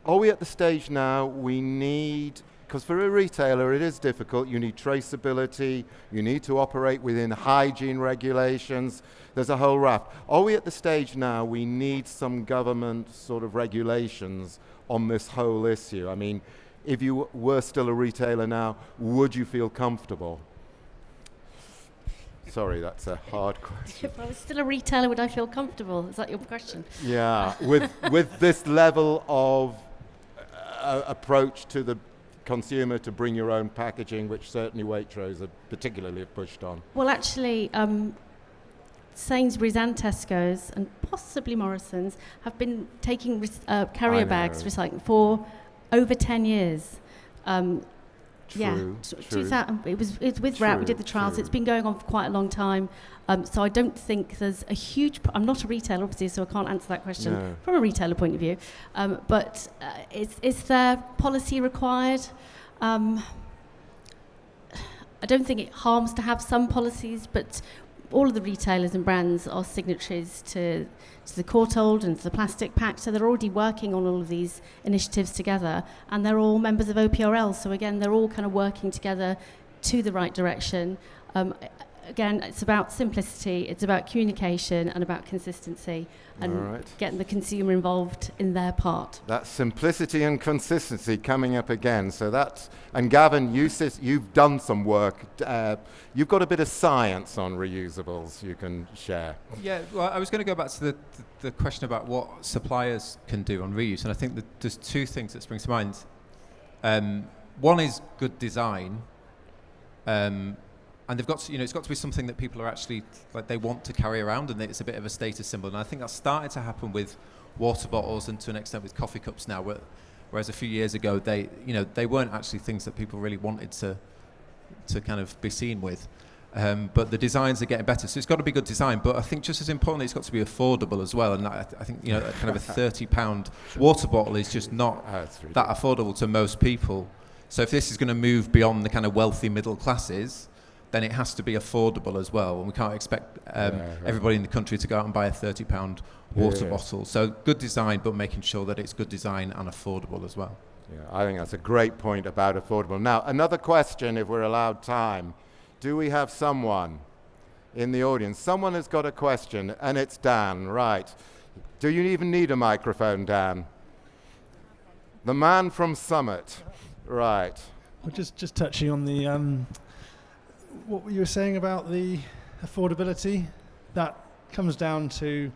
Are we at the stage now we need, because for a retailer it is difficult, you need traceability, you need to operate within hygiene regulations, there's a whole raft. Are we at the stage now we need some government sort of regulations on this whole issue? I mean, if you were still a retailer now, would you feel comfortable? Sorry, that's a hard question. If I was still a retailer, would I feel comfortable? Is that your question? Yeah, with this level of approach to the consumer to bring your own packaging, which certainly Waitrose particularly have pushed on. Well, actually, Sainsbury's and Tesco's and possibly Morrison's have been taking carrier bags recycling for over 10 years. True. 2000, it was with RAP, we did the trials. It's been going on for quite a long time. So I don't think there's a huge... I'm not a retailer, obviously, so I can't answer that question from a retailer point of view. But is there policy required? I don't think it harms to have some policies, but all of the retailers and brands are signatories to the Courtauld and to the Plastics Pact, so they're already working on all of these initiatives together, and they're all members of OPRL, so again, they're all kind of working together to the right direction. Again, it's about simplicity, it's about communication and about consistency and getting the consumer involved in their part. That's simplicity and consistency coming up again. So that's, and Gavin, you've done some work. You've got a bit of science on reusables you can share. Yeah, well, I was going to go back to the question about what suppliers can do on reuse, and I think that there's 2 things that spring to mind. One is good design. And they've got to, it's got to be something that people are actually, like, they want to carry around, and it's a bit of a status symbol. And I think that's started to happen with water bottles and to an extent with coffee cups now, whereas a few years ago they weren't actually things that people really wanted to kind of be seen with. But the designs are getting better, so it's got to be good design. But I think just as importantly, it's got to be affordable as well. And I think kind of a £30 water bottle is just not that affordable to most people. So if this is going to move beyond the kind of wealthy middle classes, then it has to be affordable as well. And we can't expect everybody in the country to go out and buy a £30 water bottle. So good design, but making sure that it's good design and affordable as well. Yeah, I think that's a great point about affordable. Now, another question, if we're allowed time. Do we have someone in the audience? Someone has got a question, and it's Dan, right. Do you even need a microphone, Dan? The man from Summit, right. Well, just touching on the... what you were saying about the affordability, that comes down to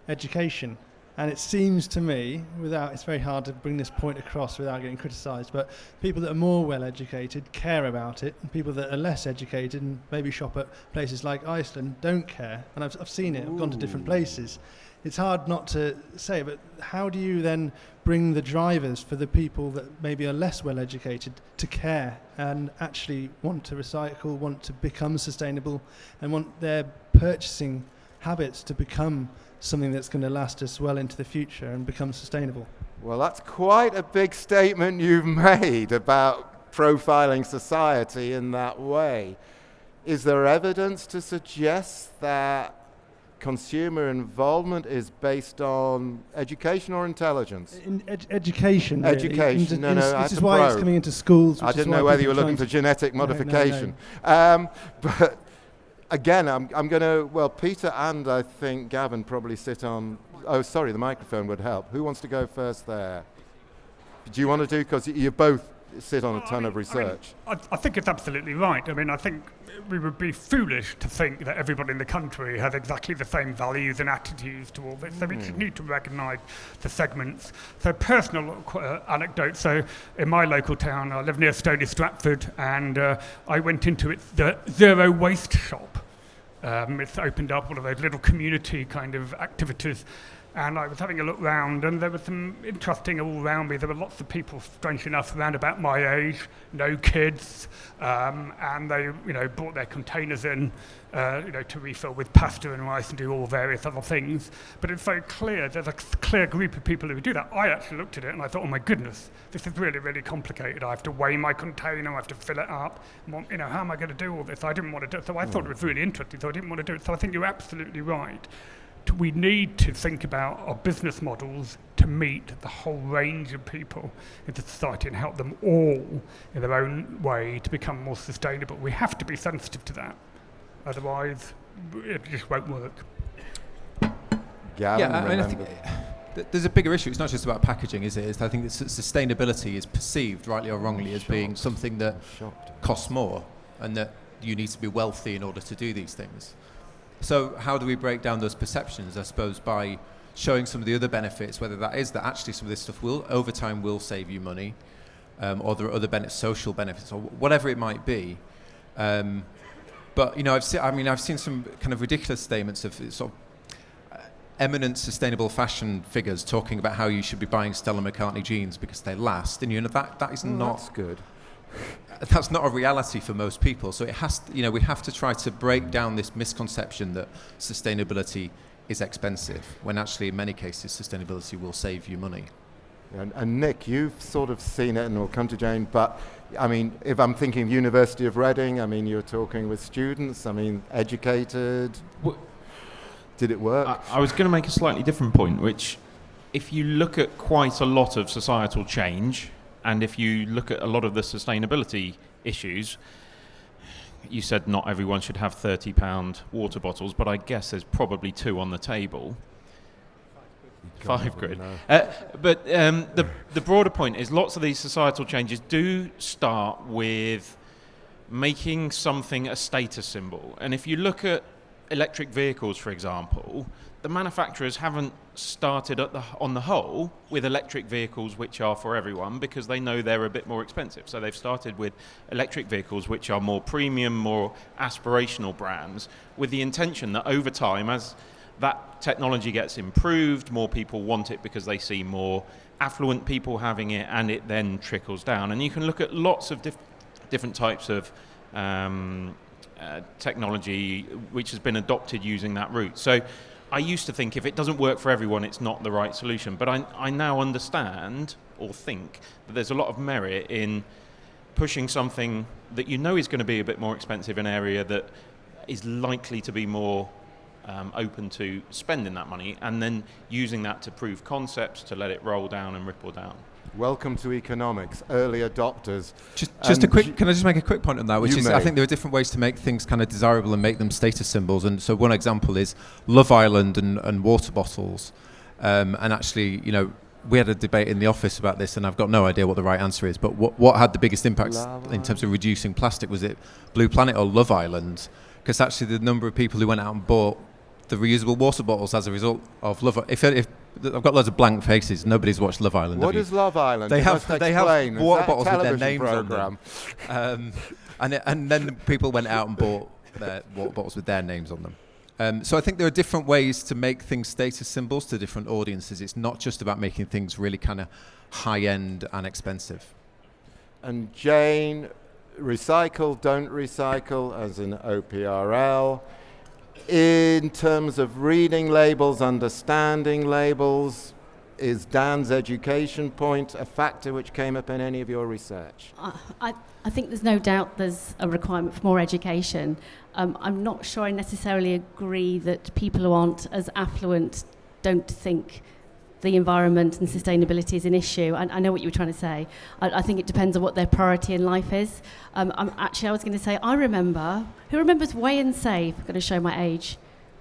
education. And it seems to me, it's very hard to bring this point across without getting criticised, but people that are more well educated care about it, and people that are less educated and maybe shop at places like Iceland don't care. And I've seen it, I've gone to different places. it's hard not to say, but how do you then bring the drivers for the people that maybe are less well educated to care and actually want to recycle, want to become sustainable, and want their purchasing habits to become something that's going to last us well into the future and become sustainable? Well, that's quite a big statement you've made about profiling society in that way. Is there evidence to suggest that consumer involvement is based on education or intelligence? Education. Education. Really. No, this is why it's coming into schools. I didn't know whether you were looking for genetic modification. But again, I'm going to, well, Peter and I think Gavin probably sit on, oh, sorry, the microphone would help. Who wants to go first there? Do you want to do, because you both sit on a ton of research. I think it's absolutely right. I mean, I think we would be foolish to think that everybody in the country has exactly the same values and attitudes to all this. So we just need to recognise the segments. So personal anecdote. So in my local town, I live near Stony Stratford, and I went into the zero waste shop. It's opened up one of those little community kind of activities. And I was having a look round, and there was some interesting all around me. There were lots of people, strange enough, around about my age, no kids, and they, brought their containers in, to refill with pasta and rice and do all various other things. But it's very clear, there's a clear group of people who do that. I actually looked at it and I thought, oh my goodness, this is really, really complicated. I have to weigh my container, I have to fill it up. How am I going to do all this? I didn't want to do it. So I thought it was really interesting, so I didn't want to do it. So I think you're absolutely right. We need to think about our business models to meet the whole range of people in the society and help them all in their own way to become more sustainable. We have to be sensitive to that. Otherwise, it just won't work. Gavin, I think there's a bigger issue. It's not just about packaging, is it? I think that sustainability is perceived, rightly or wrongly, as being something that costs more and that you need to be wealthy in order to do these things. So how do we break down those perceptions? I suppose by showing some of the other benefits, whether that is that actually some of this stuff will, over time, will save you money, or there are other social benefits, or whatever it might be. But I've seen some kind of ridiculous statements of sort of eminent sustainable fashion figures talking about how you should be buying Stella McCartney jeans because they last, and that is not. That's good. That's not a reality for most people. So it has, we have to try to break down this misconception that sustainability is expensive, when actually in many cases sustainability will save you money. And Nick, you've sort of seen it, and we'll come to Jane, but I mean, if I'm thinking of University of Reading, I mean, you're talking with students, I mean, educated. Did it work? I was going to make a slightly different point, which if you look at quite a lot of societal change, and if you look at a lot of the sustainability issues, you said not everyone should have £30 water bottles, but I guess there's probably 2 on the table. £5. But the broader point is lots of these societal changes do start with making something a status symbol. And if you look at electric vehicles, for example, the manufacturers haven't started on the whole with electric vehicles which are for everyone, because they know they're a bit more expensive. So they've started with electric vehicles which are more premium, more aspirational brands, with the intention that over time, as that technology gets improved, more people want it because they see more affluent people having it, and it then trickles down. And you can look at lots of different types of technology which has been adopted using that route. So I used to think if it doesn't work for everyone, it's not the right solution. But I now understand, or think, that there's a lot of merit in pushing something that is going to be a bit more expensive in an area that is likely to be more open to spending that money, and then using that to prove concepts, to let it roll down and ripple down. Welcome to economics, early adopters. Can I just make a quick point on that, which is I think there are different ways to make things kind of desirable and make them status symbols. And so one example is Love Island and water bottles. And actually, we had a debate in the office about this, and I've got no idea what the right answer is. But what had the biggest impact in terms of reducing plastic? Was it Blue Planet or Love Island? Because actually the number of people who went out and bought the reusable water bottles as a result of Love Island. If I've got loads of blank faces. Nobody's watched Love Island. What is Love Island? They have water bottles with their names program on them, and then people went out and bought their water bottles with their names on them. So I think there are different ways to make things status symbols to different audiences. It's not just about making things really kind of high-end and expensive. And Jane, recycle, don't recycle as an OPRL. In terms of reading labels, understanding labels, is Dan's education point a factor which came up in any of your research? I think there's no doubt there's a requirement for more education. I'm not sure I necessarily agree that people who aren't as affluent don't think the environment and sustainability is an issue. I know what you were trying to say. I think it depends on what their priority in life is. I was going to say, who remembers Weigh and Save? I'm going to show my age.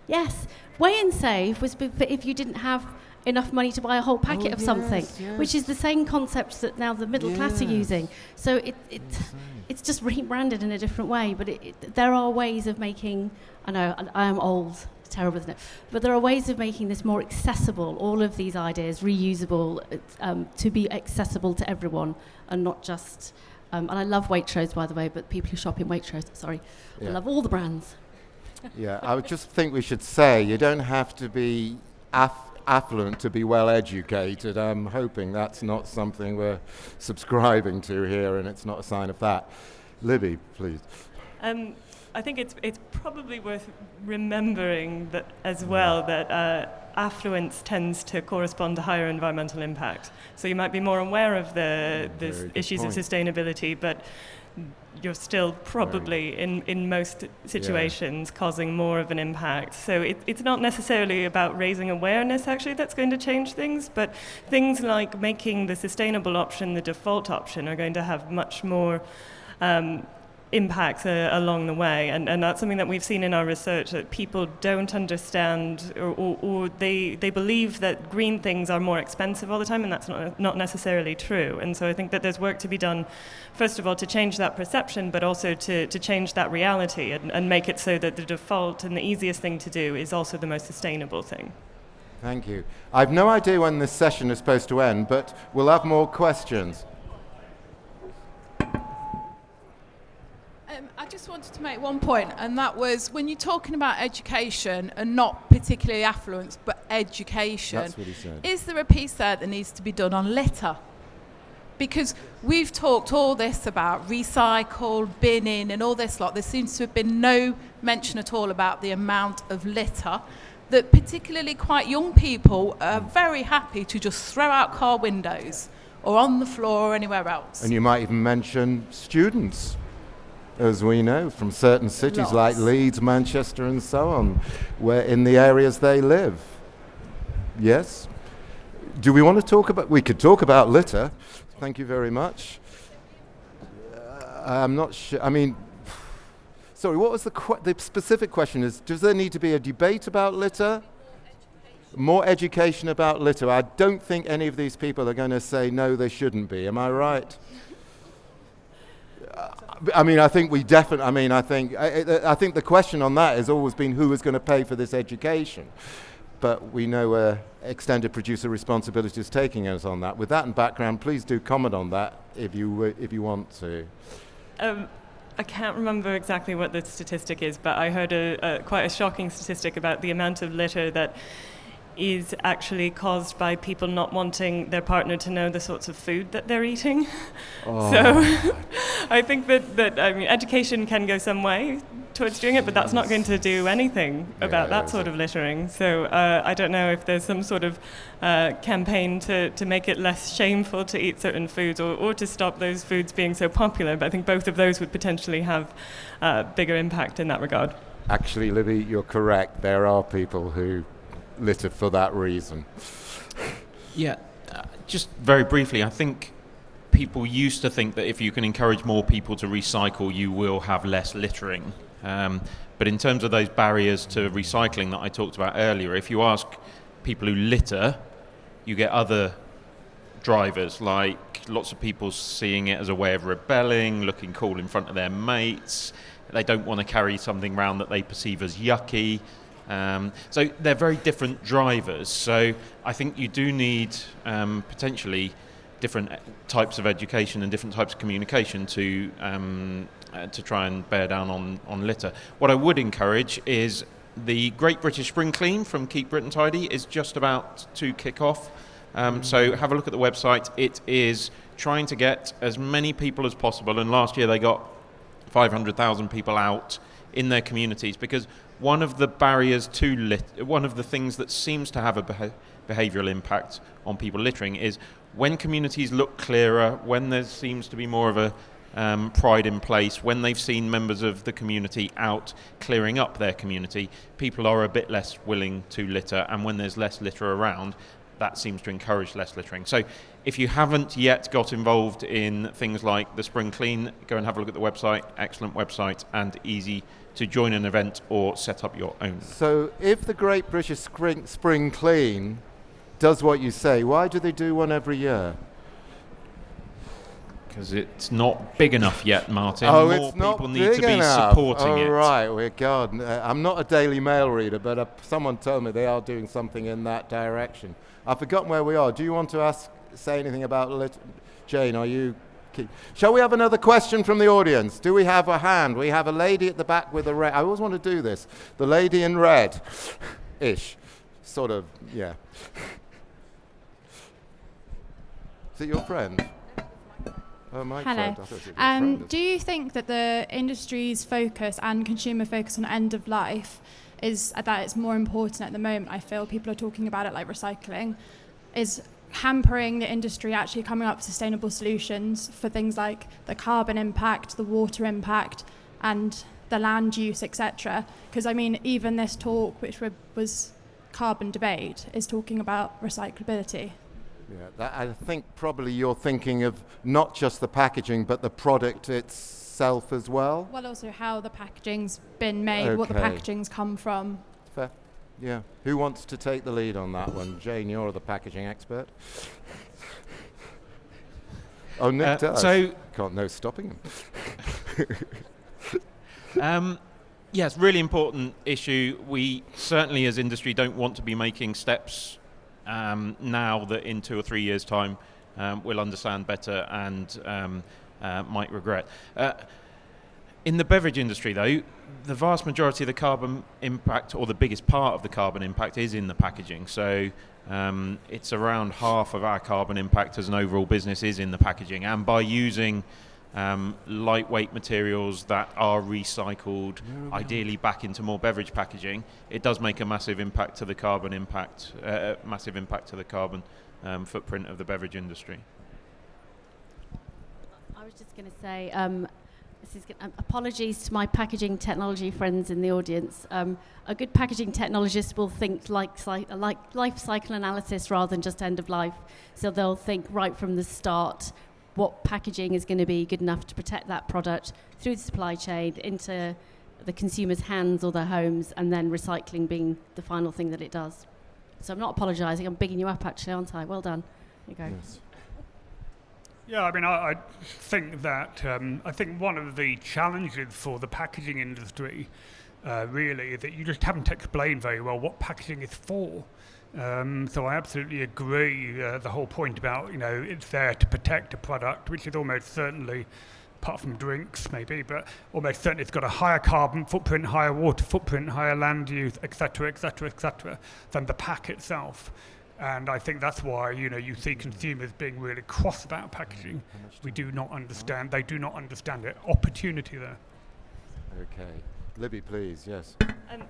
Yes, Weigh and Save was if you didn't have enough money to buy a whole packet of something, which is the same concept that now the middle class are using. So it's just rebranded in a different way, but there are ways of making, I know, I am old, terrible, isn't it? But there are ways of making this more accessible, all of these ideas, reusable, to be accessible to everyone and not just, and I love Waitrose, by the way, but people who shop in Waitrose, sorry, I love all the brands. Yeah, I would just think we should say you don't have to be affluent to be well educated. I'm hoping that's not something we're subscribing to here, and it's not a sign of that. Libby, please. I think it's probably worth remembering that as well that affluence tends to correspond to higher environmental impact. So you might be more aware of the issues of sustainability, but you're still probably in most situations causing more of an impact. So it's not necessarily about raising awareness actually that's going to change things, but things like making the sustainable option the default option are going to have much more impacts along the way, and that's something that we've seen in our research, that people don't understand or they believe that green things are more expensive all the time, and that's not necessarily true. And so I think that there's work to be done, first of all, to change that perception, but also to change that reality and make it so that the default and the easiest thing to do is also the most sustainable thing. Thank you. I've no idea when this session is supposed to end, but we'll have more questions. I just wanted to make one point, and that was when you're talking about education, and not particularly affluence, but education. That's what he said. Is there a piece there that needs to be done on litter? Because we've talked all this about recycle, binning, and all this lot. There seems to have been no mention at all about the amount of litter that particularly quite young people are very happy to just throw out car windows or on the floor or anywhere else. And you might even mention students, as we know, from certain cities Lots. like Leeds, Manchester and so on, where in the areas they live. Yes? Do we want to talk about... We could talk about litter. Thank you very much. I'm not sure... I mean... Sorry, what was the specific question is, does there need to be a debate about litter? More education about litter. I don't think any of these people are going to say, no, there shouldn't be. Am I right? I mean, I think we definitely. I mean, I think the question on that has always been who is going to pay for this education, but we know where extended producer responsibility is taking us on that. With that in background, please do comment on that if you want to. I can't remember exactly what the statistic is, but I heard quite a shocking statistic about the amount of litter that is actually caused by people not wanting their partner to know the sorts of food that they're eating. Oh. So I think that education can go some way towards doing it, but that's not going to do anything about that sort of littering. So I don't know if there's some sort of campaign to make it less shameful to eat certain foods or to stop those foods being so popular, but I think both of those would potentially have bigger impact in that regard. Actually, Libby, you're correct. There are people who litter for that reason. Yeah, just very briefly, I think people used to think that if you can encourage more people to recycle, you will have less littering. But in terms of those barriers to recycling that I talked about earlier, if you ask people who litter, you get other drivers, like lots of people seeing it as a way of rebelling, looking cool in front of their mates. They don't want to carry something around that they perceive as yucky. So they're very different drivers. So I think you do need potentially different types of education and different types of communication to try and bear down on litter. What I would encourage is The Great British Spring Clean from Keep Britain Tidy is just about to kick off. So have a look at the website. It is trying to get as many people as possible, and last year they got 500,000 people out in their communities, because one of the barriers to one of the things that seems to have a behavioural impact on people littering is when communities look clearer, when there seems to be more of a pride in place, when they've seen members of the community out clearing up their community, people are a bit less willing to litter, and when there's less litter around, that seems to encourage less littering. So if you haven't yet got involved in things like the Spring Clean, go and have a look at the website. Excellent website and easy to join an event or set up your own. So if the Great British Spring Clean does what you say, why do they do one every year? Because it's not big enough yet, Martin. Oh, More it's not people big need to be enough. supporting it. Right, we're God. I'm not a Daily Mail reader, but someone told me they are doing something in that direction. I've forgotten where we are. Do you want to say anything about Jane? Are you? Shall we have another question from the audience? Do we have a hand? We have a lady at the back with a red. I always want to do this. The lady in red, ish, sort of, yeah. Is it your friend? Oh, my Hello. friend. I thought it was your friend. Do you think that the industry's focus and consumer focus on end of life is that it's more important at the moment? I feel people are talking about it like recycling is hampering the industry actually coming up with sustainable solutions for things like the carbon impact, the water impact, and the land use, etc. Because I mean, even this talk, which was carbon debate, is talking about recyclability. Yeah, I think probably you're thinking of not just the packaging, but the product itself as well. Well, also how the packaging's been made, what the packaging's come from. Fair. Yeah. Who wants to take the lead on that one? Jane, you're the packaging expert. Oh, Nick does. So can't no stopping him. Yes, really important issue. We certainly as industry don't want to be making steps now that in 2 or 3 years' time we'll understand better and might regret. In the beverage industry, though, the vast majority of the carbon impact, or the biggest part of the carbon impact, is in the packaging. So it's around half of our carbon impact as an overall business is in the packaging. And by using lightweight materials that are recycled, ideally back into more beverage packaging, it does make a massive impact to the carbon impact, massive impact to the carbon footprint of the beverage industry. I was just going to say, apologies to my packaging technology friends in the audience. A good packaging technologist will think like life cycle analysis rather than just end of life. So they'll think right from the start what packaging is going to be good enough to protect that product through the supply chain into the consumer's hands or their homes, and then recycling being the final thing that it does. So I'm not apologising, I'm bigging you up actually, aren't I? Well done. There you go. Yes. Yeah, I mean, I think that I think one of the challenges for the packaging industry really is that you just haven't explained very well what packaging is for. So I absolutely agree. The whole point about, it's there to protect a product, which is almost certainly, apart from drinks maybe, but almost certainly it's got a higher carbon footprint, higher water footprint, higher land use, etc., than the pack itself. And I think that's why, you see consumers being really cross about packaging. We do not understand. They do not understand it. Opportunity there. Okay. Libby, please. Yes.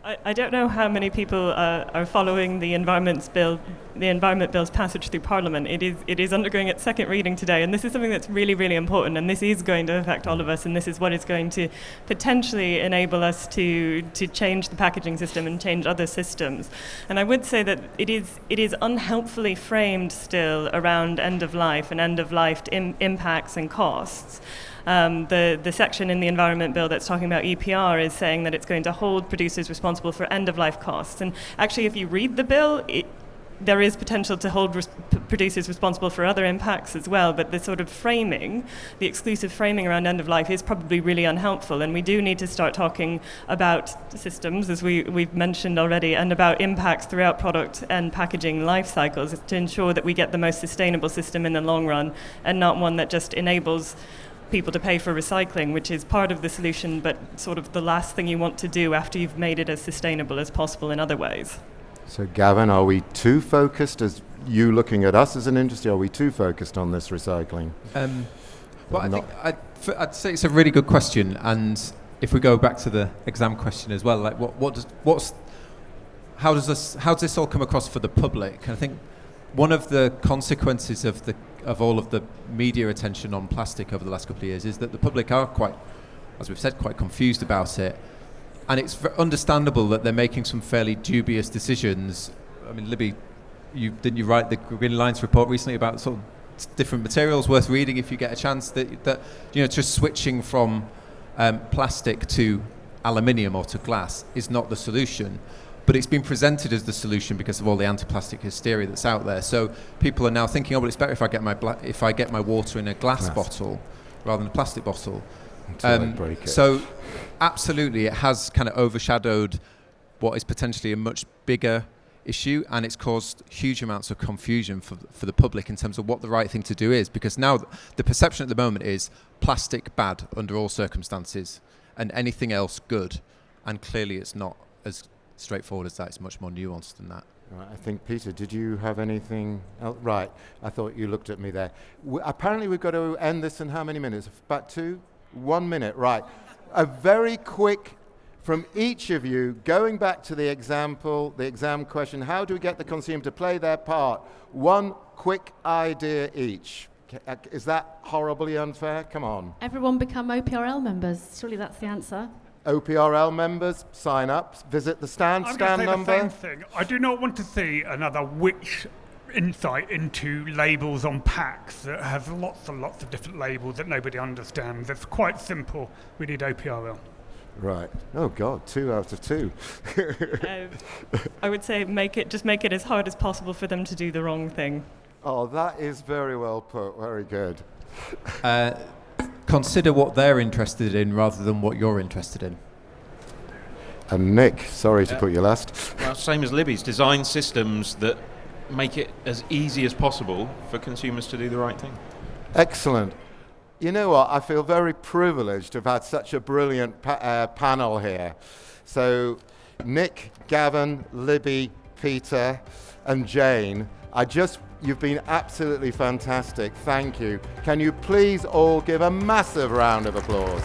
I don't know how many people are following the Environment Bill's passage through Parliament. It is undergoing its second reading today, and this is something that's really, really important, and this is going to affect all of us, and this is what is going to potentially enable us to change the packaging system and change other systems. And I would say that it is unhelpfully framed still around end of life and end of life impacts and costs. The section in the Environment Bill that's talking about EPR is saying that it's going to hold producers responsible for end-of-life costs. And actually, if you read the bill, there is potential to hold producers responsible for other impacts as well, but the sort of framing, the exclusive framing around end-of-life is probably really unhelpful, and we do need to start talking about systems, as we've mentioned already, and about impacts throughout product and packaging life cycles to ensure that we get the most sustainable system in the long run, and not one that just enables people to pay for recycling, which is part of the solution, but sort of the last thing you want to do after you've made it as sustainable as possible in other ways. So Gavin, are we too focused, as you looking at us as an industry, are we too focused on this recycling? Well, I think I'd say it's a really good question, and if we go back to the exam question as well, like how does this all come across for the public? And I think one of the consequences of all of the media attention on plastic over the last couple of years is that the public are quite, as we've said, quite confused about it. And it's understandable that they're making some fairly dubious decisions. I mean, Libby, didn't you write the Green Alliance report recently about sort of different materials worth reading if you get a chance? That just switching from plastic to aluminium or to glass is not the solution. But it's been presented as the solution because of all the anti-plastic hysteria that's out there. So people are now thinking, well, it's better if I get my water in a glass bottle rather than a plastic bottle. Break it. So absolutely, it has kind of overshadowed what is potentially a much bigger issue, and it's caused huge amounts of confusion for the public in terms of what the right thing to do is, because now the perception at the moment is plastic bad under all circumstances and anything else good, and clearly it's not as straightforward as that. It's much more nuanced than that. Right, I think, Peter, did you have anything else? Right, I thought you looked at me there. Apparently we've got to end this in how many minutes? About 1 minute, right. A very quick, from each of you, going back to the exam question, how do we get the consumer to play their part? One quick idea each. Is that horribly unfair? Come on. Everyone become OPRL members. Surely that's the answer. OPRL members, sign up, visit the stand I'm going to say number. the same thing. I do not want to see another witch insight into labels on packs that have lots and lots of different labels that nobody understands. It's quite simple. We need OPRL. Right. Oh God, 2 out of 2. I would say make it as hard as possible for them to do the wrong thing. Oh, that is very well put. Very good. Consider what they're interested in rather than what you're interested in. And Nick, sorry to put you last. Well, same as Libby's, design systems that make it as easy as possible for consumers to do the right thing. Excellent. You know what? I feel very privileged to have had such a brilliant panel here. So, Nick, Gavin, Libby, Peter, and Jane, you've been absolutely fantastic. Thank you. Can you please all give a massive round of applause?